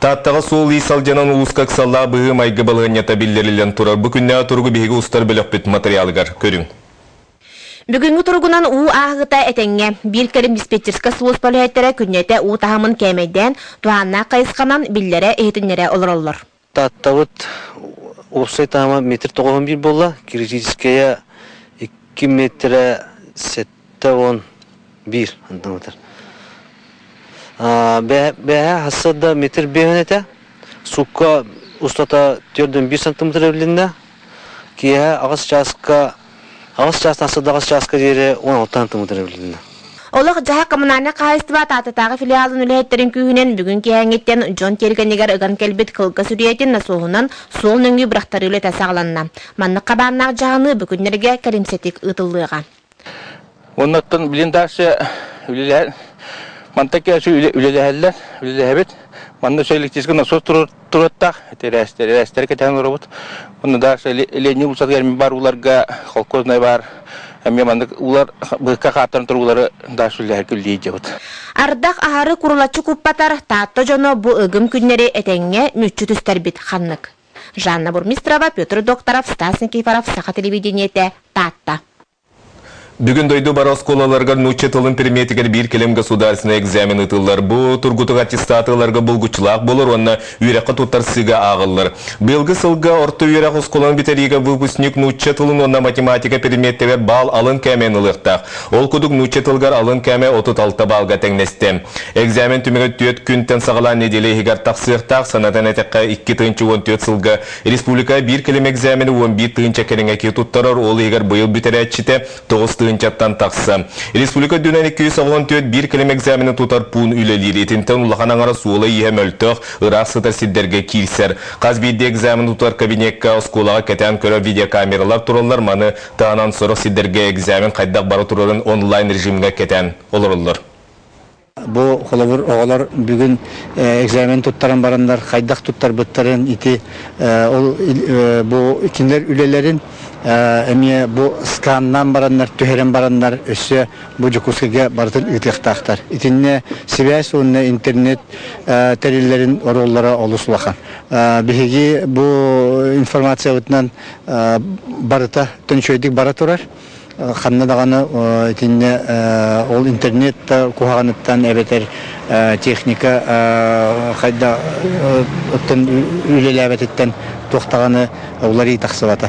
Tattağı sol isal janan uluskak salla bığı maygı balığınyata billerilen turar. Bu günne turgu bihiги ustar bölökbüt materialgar körün. Бүгүнгү тургунан уу аагыта этеңге бир келим диспетчерска служба полиеттере күннете уу тахамын кемейден туанна кайысканан биллере эхитиннере олороллор. Таттабыт опсай тахама метр 91 болла, критическая 2 метр 7-11 антиметр. Бәһә хасада метр беөнете, сукка устата 4-1 сантиметр өлінне, кие ағыз частан садағыз частка жері 16 сантиметр өлінне. Олық жаха коммунальный қайыстыва татытағы филиалын үләйеттерін күйінен бүгін кейәңеттен Джон Тергенегер ыган келбет қылғы сүриетін насуғынан сол нөңгі бірақтары үлеті сағыланна. Манны қабарнақ жағыны бүгінлерге кәлімсетік ұтылыға. Оннаттан біліндаршы үлелер, мантакиясы үлеләхәлләр, үлеләхәбет, манны сөйліктескі насос тұраттақ, рәстер кетен ұрабыт. Онндаршы лене ұлсатығар мен бар уларға қолкөзнай бар. Әме мандық улар бұққа қаттарын тұрғылары дашылар күлдейді жауыд. Ардақ ағары құрылатшы күппатар таатты жоны бұл үгім күннері әтәңе нүтчі түстер бит қаннық. Жанна Бурмистрова, Петр Докторов, Стас Никифоров, Сақа телевидениеті таатта. Бүгін дойду бар осколаларға нуче тылын перметігер бір келем государственный экзамен ұтылар. Бұ тұргутық аттестатыларға бұлгучылақ болыр, онына үйреқі тұттар сыға ағылыр. Белгі сылға орты үйреқ осколан бітерігі выпускник нуче тылын онына математика перметтігер бал алын кәмен ұлықтақ. Ол күдік нуче тылғар алын кәме 36 балға тәңнесті. Экзамен түмігі 4 күнтен сағылан неделі егартақ сықтақ, санатан әтеққа 2-14 сылға. Республика бір келем экзамені 11 тыңча кереңе ке тұттарар, ол егер бұйыл бітері әтчіте 9 чаттан тақсы. Республика дүнен 214 бір келем экзамені тұтар пұн үлелер. Етінтен ұлақан аңара суылы ехем өлтіқ, ұрақ сытар сиддерге кирсер. Қазбейді экзамен тұтар кабинетка осколаға кәтен көрі видеокамералар тұралар, маны тағанан сұрық сиддерге экзамен қайдақ бары тұрарын онлайн режимге кәтен олырылыр. Бу холовур оғалар бүгін экзамен туттаран барандар, қайдақ туттар бұттарын ити, бу икіндер үлелерін әме бу сканнан барандар, түхерен барандар, өсі бу жүкускеге бартын үтіқтақтар. Итінне связь, онны интернет тәрелерін ороллара олысулақан. Бігеге бу информация өтінен барыта, түншөйдік бара тұрар. Қанна дағаны ол интернет кухағаныттан әбетер техника қайда үлелі әбететтен тоқтағаны олары тақсылата.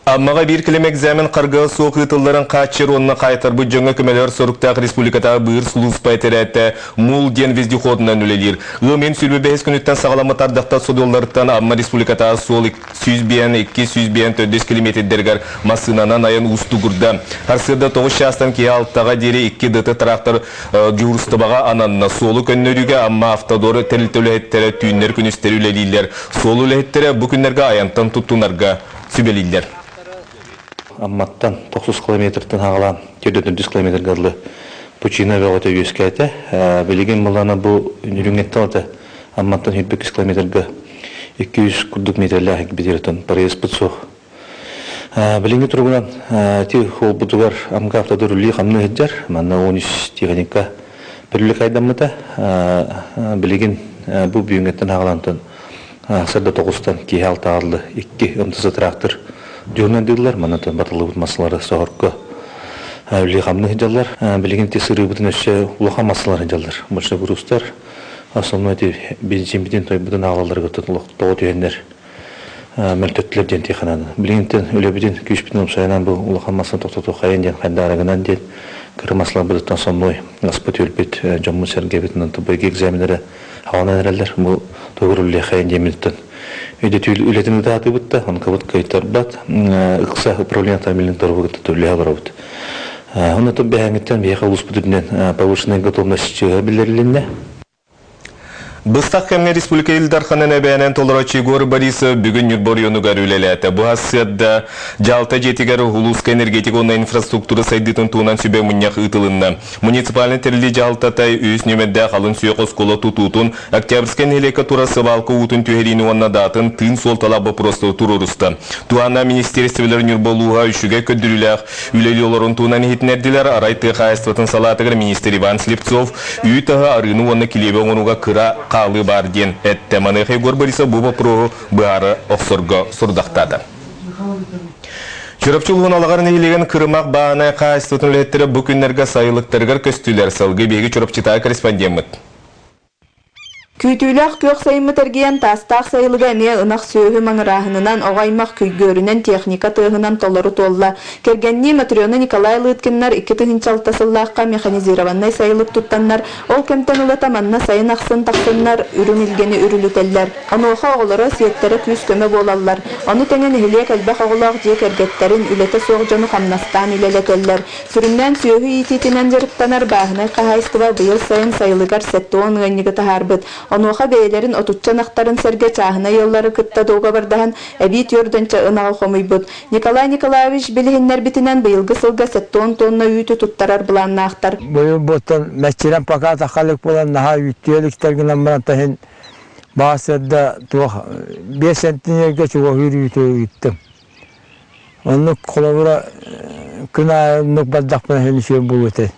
Аммаға бір келем экзамен қарғы соқ ұтыларын қатшыр онына қайтар бұл жаңа көмелер сұрықтағы республикатағы бұйыр сұлыс бәйтерәтті мұл ден вездеходынан үлелер. Ғымен сүлбі 5 күніттен сағаламы тардақта судолларыттан амма республикатағы сол 200-400 километрдергер масынанан айын ұсты күрді. Арсырда 9 шастан кей алттаға дері 2 дыты трактор жүрістібаға ананына солы көннөріге амма автодоры тәлітөлі түйінлер күністері үлелейлер. Сол үлеттері бұл күнлерге аянтан тұттунарға сүбелейлер. Амматтан 90 километрден ағалан 400 километр ғадылы пучина вәғыты өскәйті. Білеген боланы бұл үріңетті алды. Амматтан 100 километрға 200 күрдік метрлі әк бедеретін парайыз бұтсуқ. Білінгі тұрғынан ол бұтығар амға автодыр үлі қамны әджар. Манна 13 техника бірлі қайдамыда. Білеген бұл бүйіңеттен ағалантын сырда 9-тан кей алты ағылды. 2 ымтысы трактор Жонан деділер, манатан батылы бұт масылары соғырқы әлі қамны жалдар. Білеген тесірі бұтын өші ұлыға масылары жалдар. Бұлшы грустар, асылына бензин біден той бұтын ағаларға тұтылық тоғы түйендер мәлтөттілер ден тейхананы. Білегентен өлі біден күйіш бітін ұмсайынан бұл ұлыға масылын тоқтату қайын ден қайында арағынан ден кірі масылар бұдыттан сонной ғаспыт өлбет жоммы сәрге бітінен тұбайге экзамендері хаванан әрәлдер. Бұл тоғыр өлі қайын ден минуттан Үйде үлетімді даты бұтта, он кабыт кайттар бат, ұқса управление тамилин торгу гыты түрлі ағыра бұт. Оны тұм бәңіттен бейқа ұлыс бұтыдынен повышенной готовности білдерілінне. Бұстақ кәмге республика Илдарханын әбәнен толыра Чегор Борисов бүгін Нюрбор йонугар үлеләті. Бұ асыадда жалта жетігер ұлысқа энергетик онна инфраструктура сайдытын туынан сүбе мұнияқ ұтылынна. Муниципалны терлі жалтатай өз нөмәдді қалын сүйек оскола тұтутын, октябрьскен елекі турасы балқы ұтын түйеріні онна датын тын сол талабы просто тұрырысты. Туана министерствелер Нюрболуға үшіге көддіріләқ үлелі оларын туынан етінерділер арайты қайыстыватын салатығыр министер Иван Слепцов үй тағы арыны онна келебе онуға қыра халы бар ден әттеманы Егор Борисов бұл вопросу бары оқсырға сұрдақтады. Чырапчылығын алағарын ейлеген кырымақ бағана қайыстытын үлеттері бұл күнлерге сайылықтарғар көстілер сылғы бегі чырапчытай корреспондент. Күйтүләк көк сайымы тәргейен тастақ сайылыға не ынақ сөйі маңырағынынан оғаймақ күйгөрінен техника тығынан толыры толла. Кергенне Матрёна Николай Лыткиннар 2-6-сыллаққа механизированный сайылық тұттаннар, ол кемтен ұлата манна сайын ақсын тақсыннар, үрін илгені үрілітеллер. Ануға оғылары сиеттері күз көмі болалар. Оны тәңен хилек әлбәқ оғылақ жек әргеттерін үлеті соқ жоны қамнастан үлелетеллер. Сүріннен сөйі итетінен жеріктанар бағынай қағайстыва бұйыл сайын сайылығар сәтті оң ғанығы тахарбыт. Онуға бейлерін отутчан ақтарын сәрге чағына еллары күтті доға бардахан әбейт өрдінчі ұнағы қомый бұд. Николай Николаевич білігіннер бітінен бұйылғы сылға 7 тонна үйті тұттарар бұланна ақтар. Бұйыл бұттан мәчерен пақа тақалық болан наға үйттеліктергінен мұнаттахын бағасырда 5 сентинерге чуға үйті үйттім. Оны қолауыра күн айымлық бардақпын хелішен бұл өте.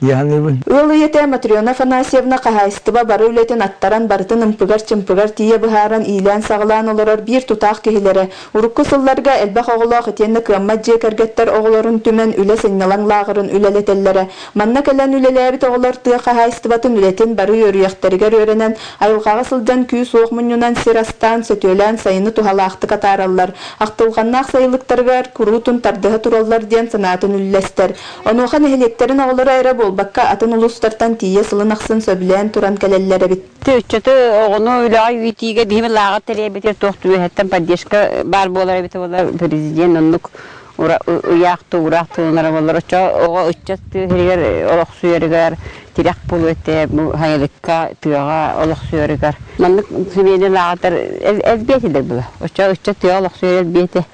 Улы ете Матрёна Афанасьевна қағайыстыба бары үлетін аттаран барытын ымпыгар-чымпыгар тие бұхаран илән сағылан оларар бір тұтақ кехілері. Урукку сылларға әлбәқ оғылақ етенні кыммат жек әргеттер оғыларын түмен үлі сынналан лағырын үлелетелері. Манна кәлән үлеләбіт оғылар тыя қағайыстыбатын үлетін бары өріяқтарығар өренен айылғағы сылдан күй соқ мұнынан сирастан сөтөлән сайыны тухалақты қатаралар. Ақтылғаннақ сайылықтарығар күрутын тардығы туралар ден санатын үлләстер. Онуған әхілектерін оғылары айра бол бакка атын улустартан тие сылын ақсын сөбілен туран кәлелері бит. Төччөтө оғыны үләғай үйтиге деймі лағат тәребетер тоқты өйеттен поддержка бар болар бит олар президент оннук ұяқты ұрақты онара болар. Оға үтчатты херігер олық сүйерігер тирек бұл өтте хайылыққа түйаға олық сүйерігер. Маннық сөбейді лағаттар әлбетедер бұл. Үтчат түйа олық сүйер әлбеті.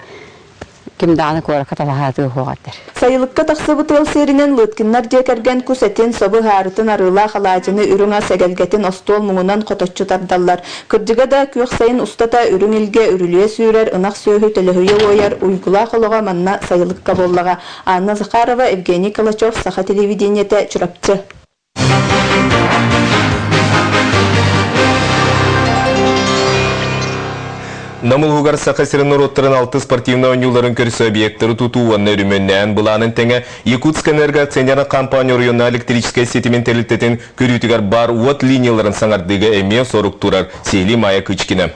Кимданы көрі қаталағаты ұқуғаттыр. Сайылыққа тақсы бұтыл серінен Лыткиннар жекерген күсәтен собы ғарытын арыла қалажыны үріңа сәгелгетін остол мұңынан қоточу тардалар. Күрдіға да көк сайын ұстата үрің елге үрілуе сүйрер, ынақ сөйі төліхүйе ойар, ұйгыла қылыға манна сайылыққа боллаға. Анна Захарова, Евгений Калачев, Саха телевидениеті чұрапчы. Намылғығар сақасырын ұроттырын 6 спортивна ойнуларын көрсі объекттері тұтуғанны үріменнен бұланын тәңі Якутск энерго акционеры компания районна электрическая сетімен тәрілттетін көрітігер бар уат линияларын саңардығы әме сорық тұрар Сейли Майя Кычкина.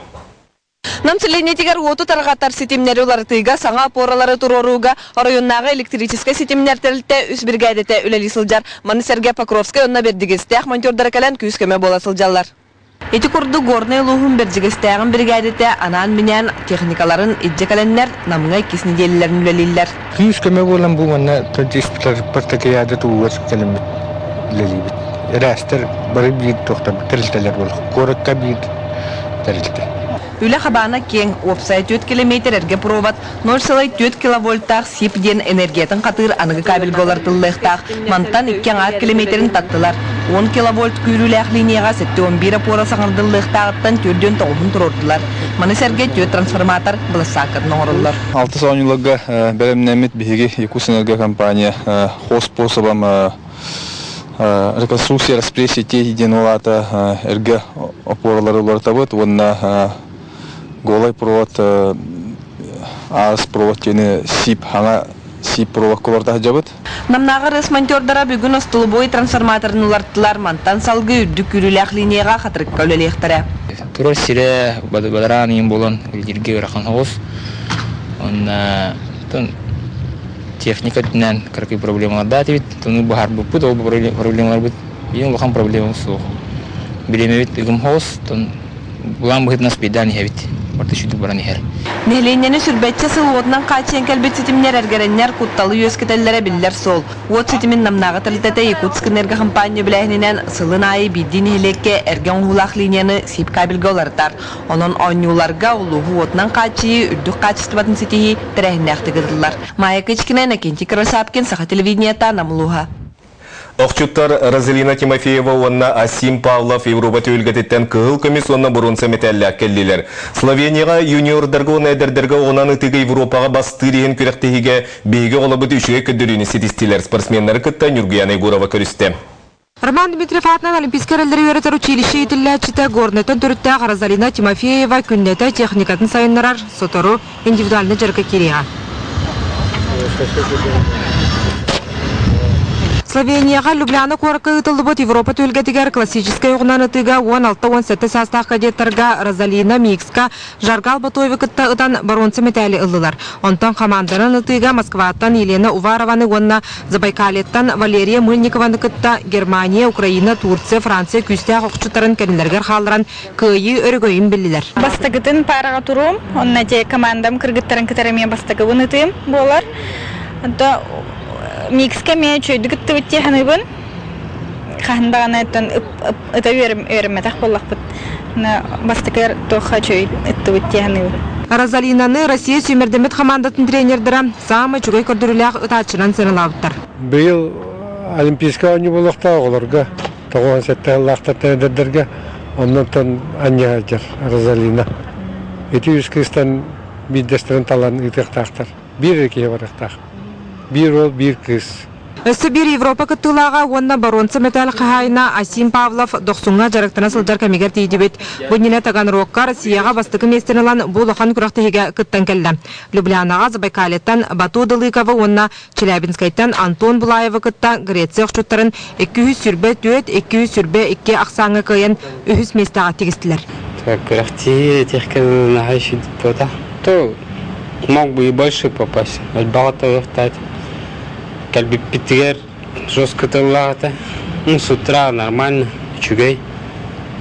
Намселенетигер оту тарғаттар сетимнері олартыға саңа поралары тұроруға районнағы электрическая сетимнер тәрілтті үс біргәдеті үләлі сылжар. Маны Сергей Покровскай онна бердігесті ақ монтёрдары кәлін күйіс көме бола сылжалар. Эти курду горный лухун бердігестіғын біргәдеті анан менен техникаларын иджі кәлінлер намыңа 2 неделелерін үләлілер. Күйіс көме болан бұл мана диспутар партакияды туғыз кәлімет үләлейбет. Рәстер бары бір тоқтар тәрілтелер бол. Корыққа бір тәрілті. Үлі қабана кен опсай 4 километр әрге провод 0,4 киловольттақ сипден энергиятын қатыр анығы кабель болар тыллықтақ. Мантан 2 километрін таттылар. 10 киловольт күйріләқ линияға 7-11 апора саңырдылықтағыттан түрден тоғын тұрордылар. Маны сәрге 4 трансформатор бұлысақырын оңырылар. 6 сауынылығы бәрімнәмет бігі Якутск энерго компания хос способом реконструкция распрессии единовата эрге опоралары улартабыт. Онна голай провод, арыс провод кені сип, хана сип провод коларда жабыт. Намнағы ресмонтёрдара бүгін остылыбой трансформаторын уларттылар мантан салғы үрдік үріләқ линияға қатырыққа өлелектірі. Турор сире бадаран ем болон үлдерге ұраққан хоғыз. Он техника түнен қырқи проблемалар да тевит. Туны бұхар бұппыд, ол проблемалар бұд. Ең бұқан проблема соқ. Білемевит үгім хоғыз, бұлан бұхыт нас бейдан ехевит. Нехленнені сүрбәтчі сыл отынан қачен кәлбет сетімнер әргереннер құтталы өскетеллері білдер сол. От сетімін намнағы тілтеті Якутск энерго компания біләхінінен сылын айы бидді нехлекке әрген ұлақ линияны сип кабелгі олардар. Оның ойнуларға ұлығы отынан қачыйы үрдік қачыстыбатын сетейі тірәхінәқті кеділділар. Майя Кычкина, Накенти Красапкин, Саха телевидениета, Намлуға. Оқчуттар Розалина Тимофеева онна Асим Павлов Европа түйілгететтен кығыл комиссионна бұрынса метәлі әккелділер. Словенияға юниордарға оны әдірдерға онаны тігі Европаға бастыреген күректігіге бейге олабыт үшіге күдіріні сетістілер спортсменлері күтті Нюргияна Егорова көрісті. Роман Дмитриев атынан Олимпийская рөлдері өретер училище етілләчіті горнетін түрітті Розалина Тимофеева күннеті техникатын сайынларар сотору индивидуальны жырғы кереға. Словенияға Любляна қорқы ұтылды бұд Европа төлгетігер классическай ұғынан ұтыға 16-17 састақ кадеттарға Розалина Микска жарғал бұтойвы күтті ұтан баронцы метәлі ұлылар. Онтан командарын ұтыға Москваттан Елена Уварованы онна Забайкалеттан Валерия Мыльникованы күтті Германия, Украина, Турция, Франция күсті құқчытарын кәрілергер қалыран көйі өргөйін білілер. Бастығытын параға тұруым, онна те командам кыргыттарын кітарамен бастығын ұтыым болар. Микске мен чөйді күтті өтте ханыбын. Қағындағаны әттен ұта өрімметақ болақ бұд. Бастықыр тоқа чөй үтті өтте ханыбын. Розалинаны Россия сүймердемет командатын тренердері самы жүгей көрдіріліғ ұтачынан сынылауыттар. Биыл Олимпийска ойны болуқта оларға, 97 лақтар тәнедердерге, оннан анья жар Розалина. Эти үскістен биддестерін талан үтіқтақтар. Bir екеге барықтақ. Bir ol, bir kız. Өсі бір Европа күттілаға онна баронцы метал қағайына Асим Павлов доқсуңа жарықтына сылдар кәмегер дейді бет. Бұніне таған роққа Россияға бастықы местерінлан бұл оқан күрақтығыға күттен келді. Люблянаға Забайкалеттан Бату Дылыковы онна Челябинскайттан Антон Булаевы күтті Греция ұқшыттарын 200 сүрбе төт, 200 сүрбе 2 ақсаңы көйен 300 местаға тегістілер. Күрәқті техкені нағайшы бұда. Мог бы и больше попасть. Богато встать. Как бы питер жестко тыллата. С утра нормально. Чугай.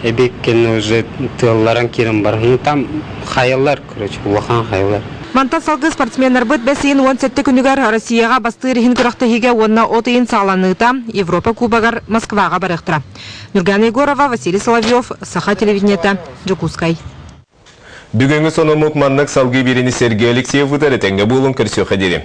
Эбеккен уже тылларан кирим бар. Там хаялар, короче, улахан хаялар. Манта салғы спортсменлер бұд бәсейін 17 күнігер Россияға басты рехін күрақтығыға онна отыйын сағланыта Европа кубагар Москваға барықтыра. Нургана Егорова, Василий Соловьев, Саха телевидениета, Джокускай. Бүгінгі соны мұтманлық салғы берені Сергей Алексеев ұтары тәңгі болын көрсеу қадері.